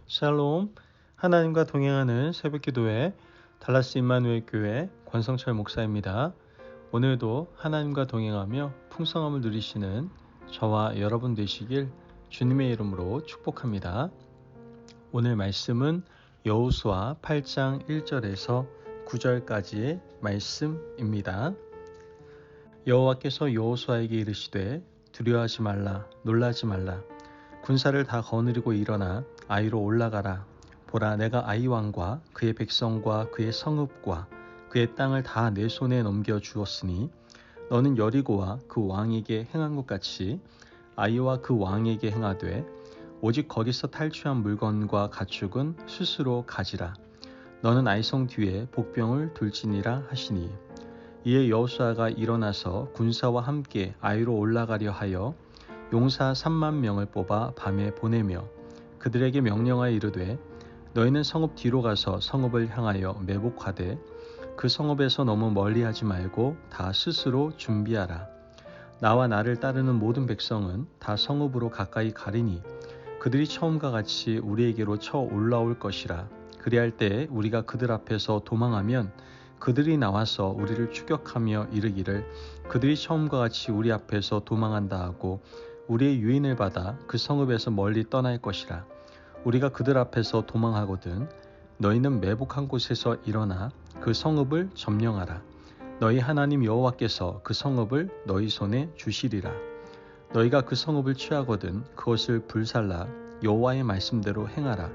샬롬, 하나님과 동행하는 새벽기도회 달라스 임마누엘 교회 권성철 목사입니다. 오늘도 하나님과 동행하며 풍성함을 누리시는 저와 여러분 되시길 주님의 이름으로 축복합니다. 오늘 말씀은 여호수아 8장 1절에서 9절까지의 말씀입니다. 여호와께서 여호수아에게 이르시되 두려워하지 말라, 놀라지 말라. 군사를 다 거느리고 일어나 아이로 올라가라. 보라, 내가 아이 왕과 그의 백성과 그의 성읍과 그의 땅을 다 내 손에 넘겨 주었으니 너는 여리고와 그 왕에게 행한 것 같이 아이와 그 왕에게 행하되 오직 거기서 탈취한 물건과 가축은 스스로 가지라. 너는 아이성 뒤에 복병을 둘지니라 하시니 이에 여호수아가 일어나서 군사와 함께 아이로 올라가려 하여 용사 3만 명을 뽑아 밤에 보내며 그들에게 명령하여 이르되 너희는 성읍 뒤로 가서 성읍을 향하여 매복하되 그 성읍에서 너무 멀리하지 말고 다 스스로 준비하라. 나와 나를 따르는 모든 백성은 다 성읍으로 가까이 가리니 그들이 처음과 같이 우리에게로 쳐 올라올 것이라. 그리할 때 우리가 그들 앞에서 도망하면 그들이 나와서 우리를 추격하며 이르기를 그들이 처음과 같이 우리 앞에서 도망한다 하고 우리의 유인을 받아 그 성읍에서 멀리 떠날 것이라. 우리가 그들 앞에서 도망하거든 너희는 매복한 곳에서 일어나 그 성읍을 점령하라. 너희 하나님 여호와께서 그 성읍을 너희 손에 주시리라. 너희가 그 성읍을 취하거든 그것을 불살라 여호와의 말씀대로 행하라.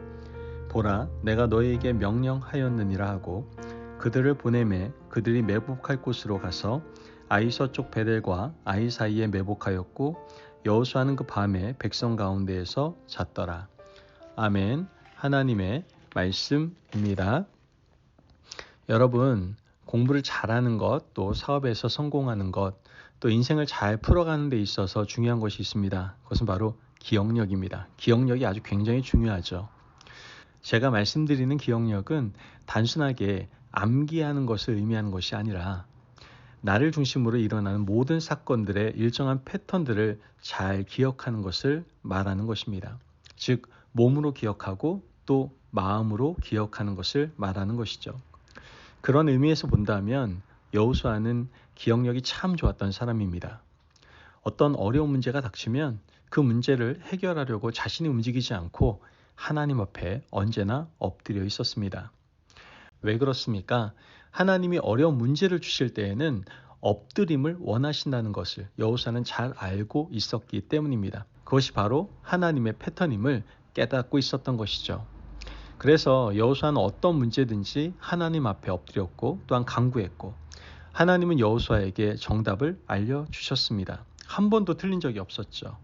보라, 내가 너희에게 명령하였느니라 하고 그들을 보내매 그들이 매복할 곳으로 가서 아이 서쪽 베델과 아이 사이에 매복하였고 여호수아는 그 밤에 백성 가운데에서 잤더라. 아멘. 하나님의 말씀입니다. 여러분, 공부를 잘하는 것, 또 사업에서 성공하는 것, 또 인생을 잘 풀어가는 데 있어서 중요한 것이 있습니다. 그것은 바로 기억력입니다. 기억력이 아주 굉장히 중요하죠. 제가 말씀드리는 기억력은 단순하게 암기하는 것을 의미하는 것이 아니라 나를 중심으로 일어나는 모든 사건들의 일정한 패턴들을 잘 기억하는 것을 말하는 것입니다. 즉, 몸으로 기억하고 또 마음으로 기억하는 것을 말하는 것이죠. 그런 의미에서 본다면 여호수아는 기억력이 참 좋았던 사람입니다. 어떤 어려운 문제가 닥치면 그 문제를 해결하려고 자신이 움직이지 않고 하나님 앞에 언제나 엎드려 있었습니다. 왜 그렇습니까? 하나님이 어려운 문제를 주실 때에는 엎드림을 원하신다는 것을 여호수아는 잘 알고 있었기 때문입니다. 그것이 바로 하나님의 패턴임을 깨닫고 있었던 것이죠. 그래서 여호수아는 어떤 문제든지 하나님 앞에 엎드렸고 또한 간구했고 하나님은 여호수아에게 정답을 알려주셨습니다. 한 번도 틀린 적이 없었죠.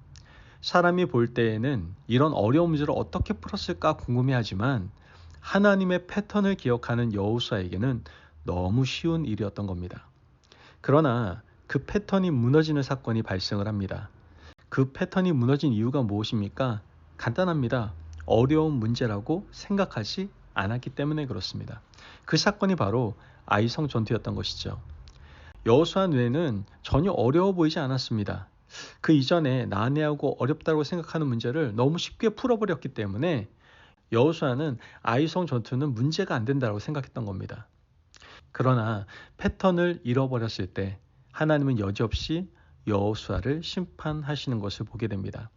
사람이 볼 때에는 이런 어려운 문제를 어떻게 풀었을까 궁금해하지만 하나님의 패턴을 기억하는 여호수아에게는 너무 쉬운 일이었던 겁니다. 그러나 그 패턴이 무너지는 사건이 발생을 합니다. 그 패턴이 무너진 이유가 무엇입니까? 간단합니다. 어려운 문제라고 생각하지 않았기 때문에 그렇습니다. 그 사건이 바로 아이성 전투였던 것이죠. 여호수아 눈에는 전혀 어려워 보이지 않았습니다. 그 이전에 난해하고 어렵다고 생각하는 문제를 너무 쉽게 풀어버렸기 때문에 여호수아는 아이성 전투는 문제가 안 된다고 생각했던 겁니다. 그러나 패턴을 잃어버렸을 때 하나님은 여지없이 여호수아를 심판하시는 것을 보게 됩니다.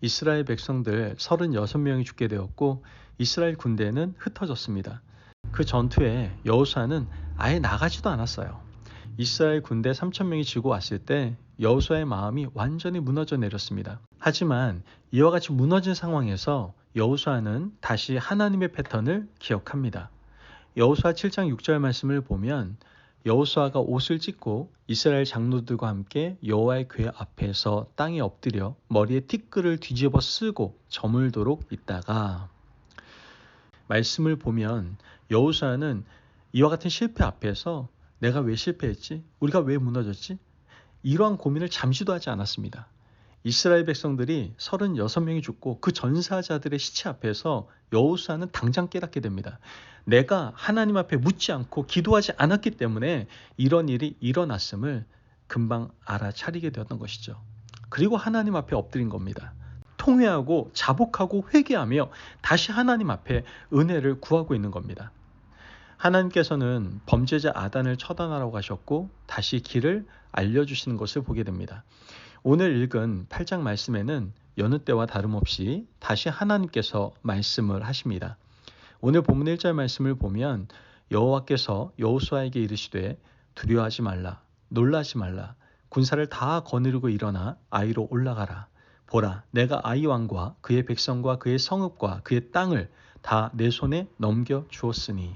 이스라엘 백성들 36명이 죽게 되었고 이스라엘 군대는 흩어졌습니다. 그 전투에 여호수아는 아예 나가지도 않았어요. 이스라엘 군대 3,000명이 지고 왔을 때 여호수아의 마음이 완전히 무너져 내렸습니다. 하지만 이와 같이 무너진 상황에서 여호수아는 다시 하나님의 패턴을 기억합니다. 여호수아 7장 6절 말씀을 보면 여호수아가 옷을 찢고 이스라엘 장로들과 함께 여호와의 궤 앞에서 땅에 엎드려 머리에 티끌을 뒤집어 쓰고 저물도록 있다가 말씀을 보면 여호수아는 이와 같은 실패 앞에서 내가 왜 실패했지? 우리가 왜 무너졌지? 이러한 고민을 잠시도 하지 않았습니다. 이스라엘 백성들이 36명이 죽고 그 전사자들의 시체 앞에서 여호수아는 당장 깨닫게 됩니다. 내가 하나님 앞에 묻지 않고 기도하지 않았기 때문에 이런 일이 일어났음을 금방 알아차리게 되었던 것이죠. 그리고 하나님 앞에 엎드린 겁니다. 통회하고 자복하고 회개하며 다시 하나님 앞에 은혜를 구하고 있는 겁니다. 하나님께서는 범죄자 아단을 처단하라고 하셨고 다시 길을 알려주시는 것을 보게 됩니다. 오늘 읽은 8장 말씀에는 여느 때와 다름없이 다시 하나님께서 말씀을 하십니다. 오늘 본문 1절 말씀을 보면 여호와께서 여호수아에게 이르시되 두려워하지 말라, 놀라지 말라, 군사를 다 거느리고 일어나 아이로 올라가라. 보라, 내가 아이 왕과 그의 백성과 그의 성읍과 그의 땅을 다 내 손에 넘겨 주었으니.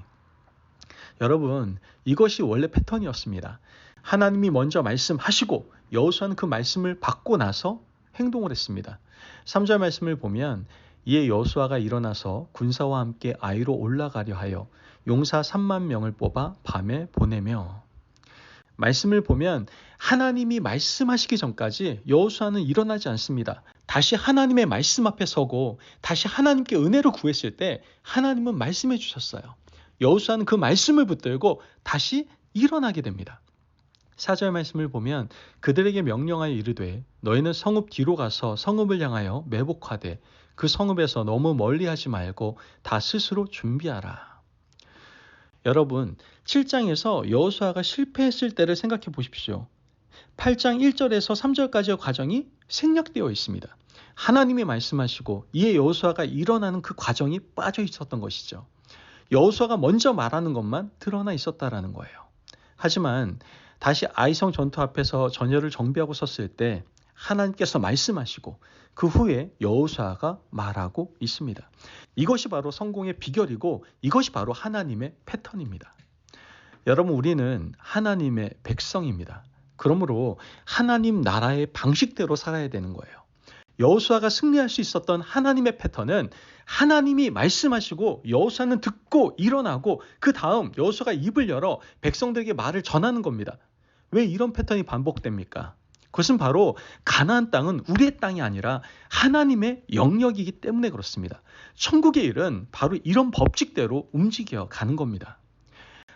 여러분, 이것이 원래 패턴이었습니다. 하나님이 먼저 말씀하시고 여호수아는 그 말씀을 받고 나서 행동을 했습니다. 3절 말씀을 보면 이에 여호수아가 일어나서 군사와 함께 아이로 올라가려 하여 용사 3만 명을 뽑아 밤에 보내며. 말씀을 보면 하나님이 말씀하시기 전까지 여호수아는 일어나지 않습니다. 다시 하나님의 말씀 앞에 서고 다시 하나님께 은혜를 구했을 때 하나님은 말씀해 주셨어요. 여호수아는 그 말씀을 붙들고 다시 일어나게 됩니다. 4절 말씀을 보면 그들에게 명령하여 이르되 너희는 성읍 뒤로 가서 성읍을 향하여 매복하되 그 성읍에서 너무 멀리하지 말고 다 스스로 준비하라. 여러분, 7장에서 여호수아가 실패했을 때를 생각해 보십시오. 8장 1절에서 3절까지의 과정이 생략되어 있습니다. 하나님이 말씀하시고 이에 여호수아가 일어나는 그 과정이 빠져 있었던 것이죠. 여호수아가 먼저 말하는 것만 드러나 있었다라는 거예요. 하지만 다시 아이성 전투 앞에서 전열을 정비하고 섰을 때 하나님께서 말씀하시고 그 후에 여호수아가 말하고 있습니다. 이것이 바로 성공의 비결이고 이것이 바로 하나님의 패턴입니다. 여러분, 우리는 하나님의 백성입니다. 그러므로 하나님 나라의 방식대로 살아야 되는 거예요. 여호수아가 승리할 수 있었던 하나님의 패턴은 하나님이 말씀하시고 여호수아는 듣고 일어나고 그 다음 여호수아가 입을 열어 백성들에게 말을 전하는 겁니다. 왜 이런 패턴이 반복됩니까? 그것은 바로 가나안 땅은 우리의 땅이 아니라 하나님의 영역이기 때문에 그렇습니다. 천국의 일은 바로 이런 법칙대로 움직여 가는 겁니다.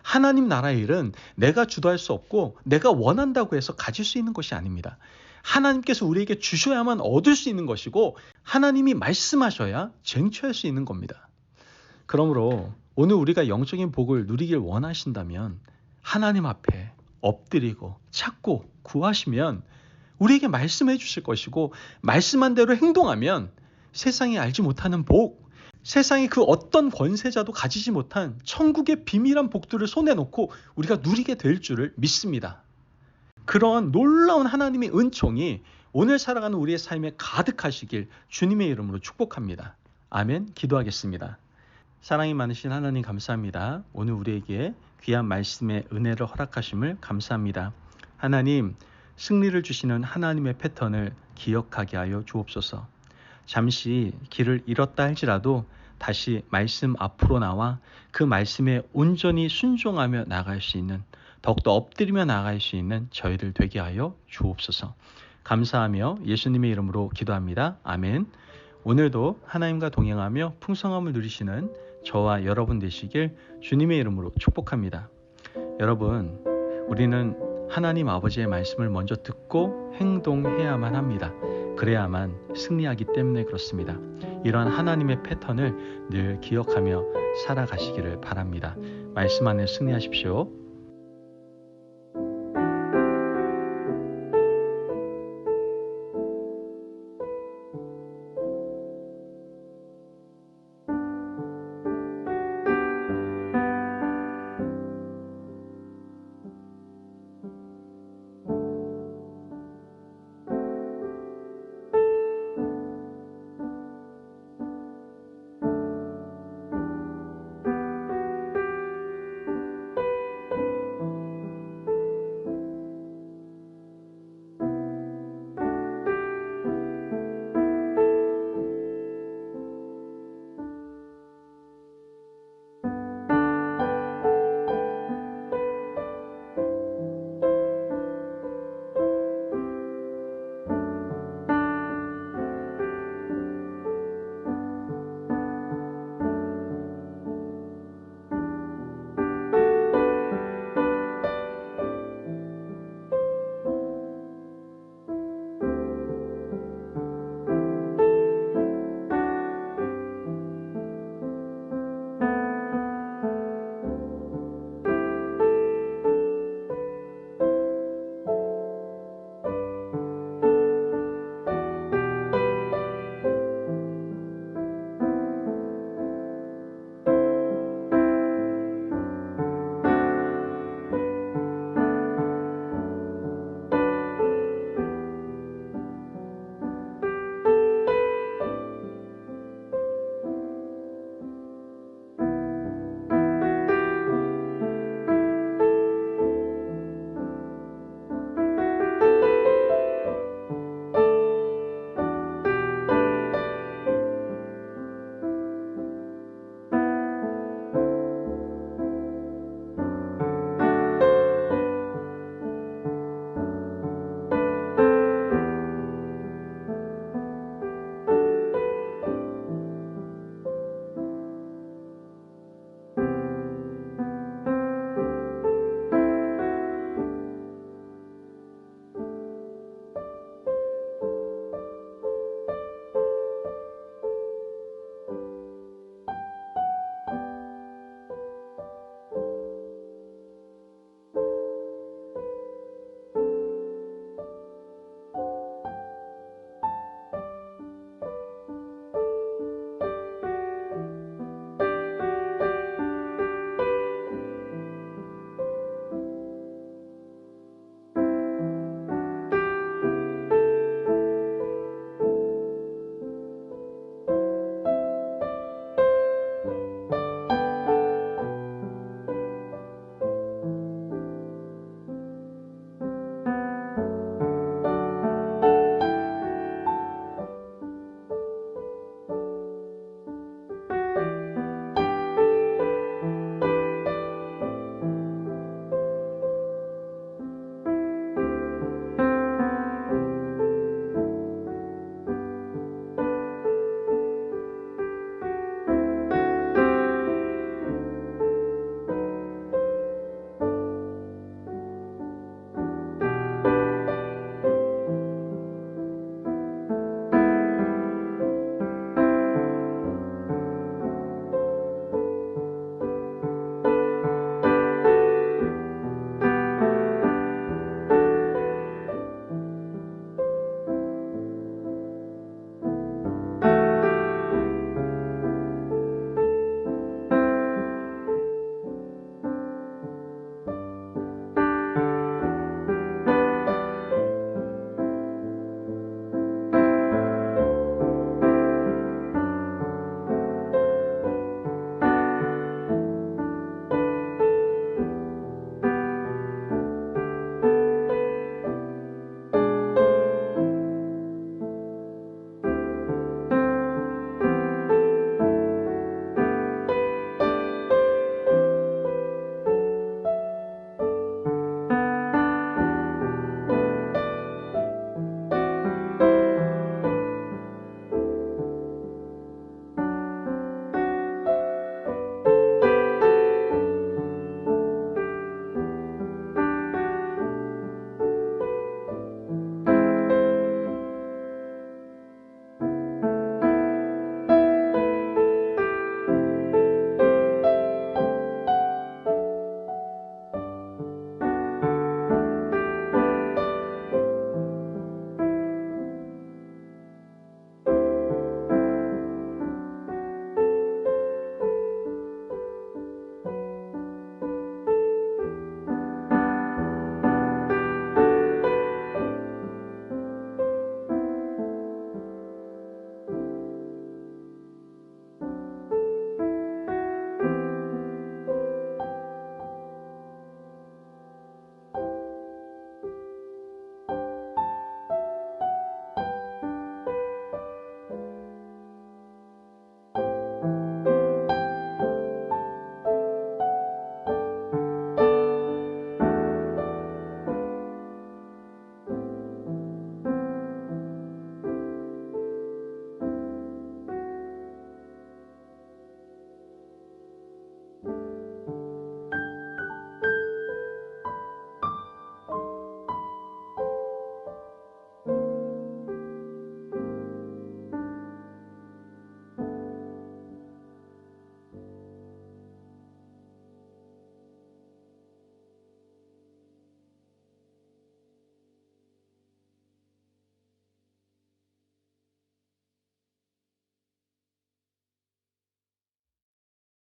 하나님 나라의 일은 내가 주도할 수 없고 내가 원한다고 해서 가질 수 있는 것이 아닙니다. 하나님께서 우리에게 주셔야만 얻을 수 있는 것이고 하나님이 말씀하셔야 쟁취할 수 있는 겁니다. 그러므로 오늘 우리가 영적인 복을 누리길 원하신다면 하나님 앞에 엎드리고 찾고 구하시면 우리에게 말씀해 주실 것이고 말씀한 대로 행동하면 세상이 알지 못하는 복, 세상의 그 어떤 권세자도 가지지 못한 천국의 비밀한 복들을 손에 놓고 우리가 누리게 될 줄을 믿습니다. 그러한 놀라운 하나님의 은총이 오늘 살아가는 우리의 삶에 가득하시길 주님의 이름으로 축복합니다. 아멘. 기도하겠습니다. 사랑이 많으신 하나님 감사합니다. 오늘 우리에게 귀한 말씀의 은혜를 허락하심을 감사합니다. 하나님, 승리를 주시는 하나님의 패턴을 기억하게 하여 주옵소서. 잠시 길을 잃었다 할지라도 다시 말씀 앞으로 나와 그 말씀에 온전히 순종하며 나갈 수 있는, 더욱더 엎드리며 나갈 수 있는 저희들 되게 하여 주옵소서. 감사하며 예수님의 이름으로 기도합니다. 아멘. 오늘도 하나님과 동행하며 풍성함을 누리시는 저와 여러분 되시길 주님의 이름으로 축복합니다. 여러분, 우리는 하나님 아버지의 말씀을 먼저 듣고 행동해야만 합니다. 그래야만 승리하기 때문에 그렇습니다. 이러한 하나님의 패턴을 늘 기억하며 살아가시기를 바랍니다. 말씀 안에 승리하십시오.